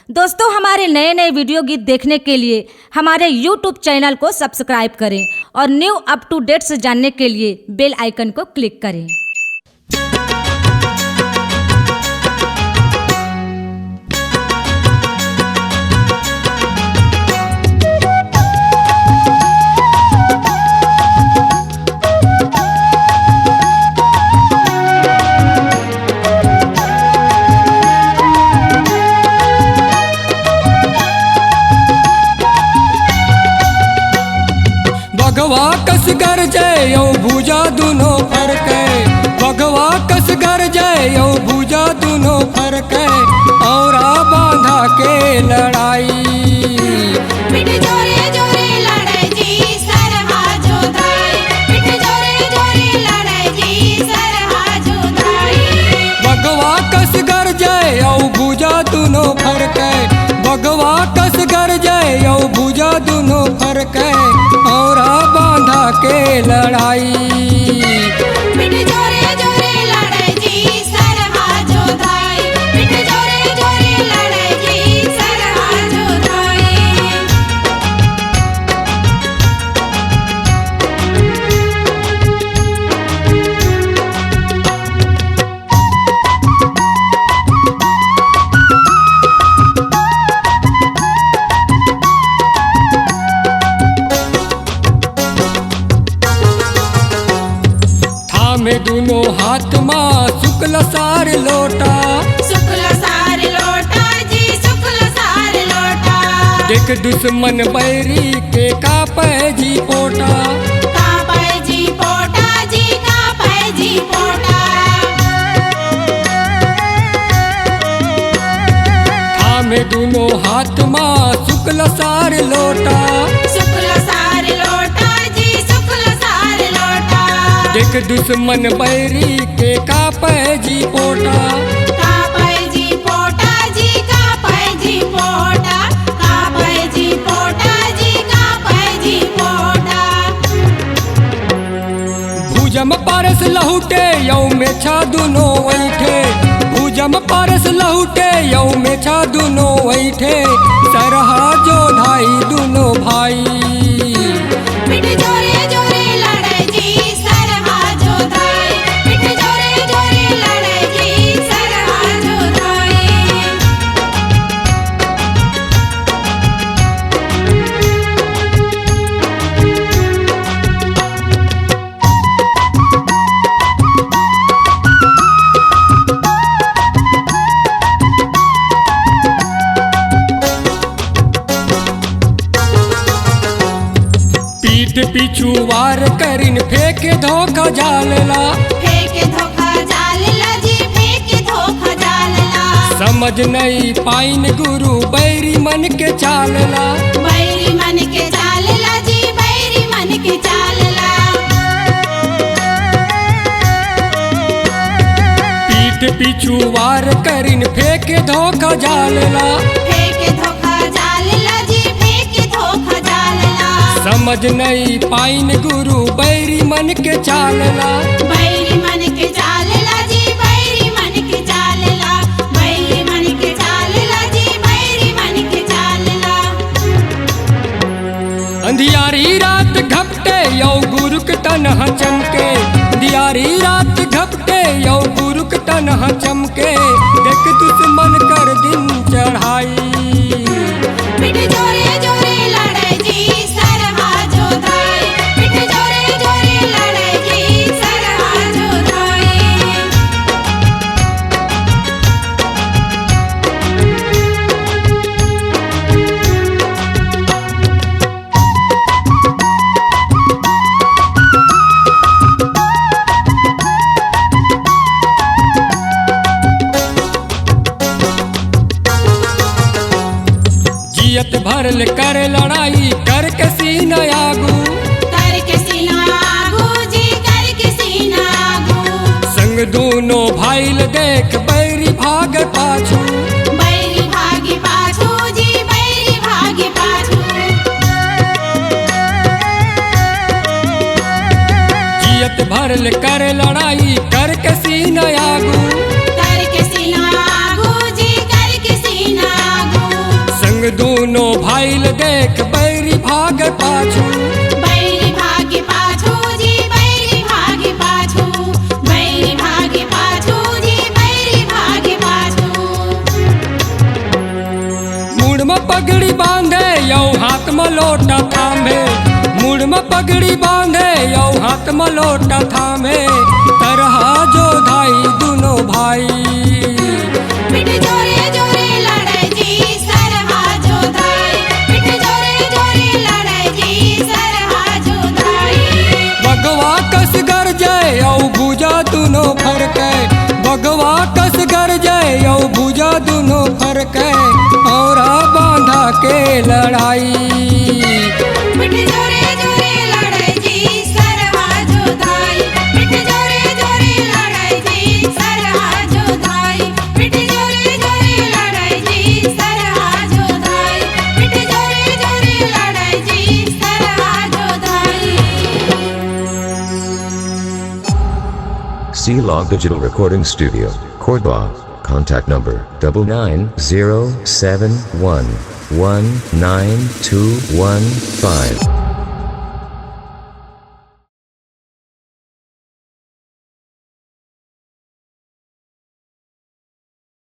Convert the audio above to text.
दोस्तों, हमारे नए नए वीडियो गीत देखने के लिए हमारे YouTube चैनल को सब्सक्राइब करें और न्यू अप टू डेट्स जानने के लिए बेल आइकन को क्लिक करें। भगवा कस गरजे यौ भुजा दुनो फरके, भगवा कस गरजे यौ भुजा दुनो फरके, औरा बांधा के लड़ाई। पिठ जोरे जोरे लड़े जी सरहा जोधाई, पिठ जोरे जोरे लड़े जी सरहा जोधाई। भगवा कस गरजे यौ भुजा दुनो फरके, भगवा कस गरजे यौ भुजा दुनो फरके, औरा बांधा के लड़ाई। पिठ जोरे जोरे लड़े जी सरहा जोधाई, पिठ जोरे जोरे लड़े जी सरहा जोधाई। में दोनों हाथ माँ शुक्ल सार लोटा, शुक्ल सार लोटा जी शुक्ल सार लोटा। देख दुश्मन बैरी के कापे जी पोटा, कापे जी पोटा जी कापे जी पोटा। थामे दोनों हाथ माँ शुक्ल सार लोटा, शुक्ल सार लोटा जी शुक्ल सार लोटा। देख दुश्मन बैरी के कापे जी पोटा, कापे जी पोटा जी कापे जी पोटा, कापे जी पोटा जी कापे जी पोटा। भुजम पारस लहुटे यौ में छा दुनो ऐठे, भुजम पारस लहुटे यौ में छा दुनो ऐठे, सरहा जोधाई दुनो भाई। पिठ जोरे जोरे लड़े जी सरहा जोधाई, पिठ जोरे जोरे लड़े जी सरहा जोधाई। पीठ पिछू वार करिन फेंक धोखा जालला, फेंक धोखा जालला जी फेंक धोखा जालला। समझ नहीं पाइन गुरु बैरी मन के चालला, बैरी मन के चालला जी बैरी मन के चालला। पीठ पिछू वार करिन फेंक धोखा जालला, फेंक धोखा जालला जी फेंक धोखा जालला। समझ नहीं पाइन गुरु बैरी मन के चालला। बैरी मन के चालला जी बैरी मन के चालला, बैरी मन के चालला जी बैरी मन के चालला। अंधियारी रात घपटे यौ गुरुक तनह चमके, अंधियारी रात घपटे यौ गुरुक तनह चमके, देख दुश्मन कर दिन चढ़ाई। पिठ जोरे जोरे लड़े जी सरहा जोधाई, पिठ जोरे जोरे लड़े जी सरहा जोधाई। जियत भरल कर लड़ाई कर के सीना आगू, कर के सीना आगू जी कर के सीना आगू। संग दोनों भाईल देख बैरी भाग पाछू, बैरी भागी पाछू जी बैरी भागी पाछू। जियत भरल कर लड़ाई कर के सीना आगू, कर के सीना आगू जी कर के सीना आगू। दोनों भाईल देख बैरी भाग पाछू बैरी भागे पाछू जी बैरी भागे पाछू बैरी भागे पाछू जी बैरी भागे पाछू मुड़ में पगड़ी बांधे यौ हाथ में लोटा थामे मुड़ में पगड़ी बांधे यौ हाथ में लोटा थामे तरह जो धाई दोनों भाई पिठ जोरे जोरे लड़े जी सरहा जोधाई पिठ जोरे जोरे लड़े जी सरहा जोधाई भगवा कस गर जय औ भुजा दोनों फरके भगवा कस गर जय औ भुजा दोनों फरके और बांधा के लड़ाई पिठ जोरे जोरे लड़े जी सरहा जोधाई पिठ जोरे जोरे लड़े जी सरहा जोधाई पिठ जोरे जोरे लड़े जी सरहा जोधाई पिठ जोरे जोरे लड़े जी सरहा जोधाई C-Log Digital Recording Studio, Cordoba. Contact number 99071192115.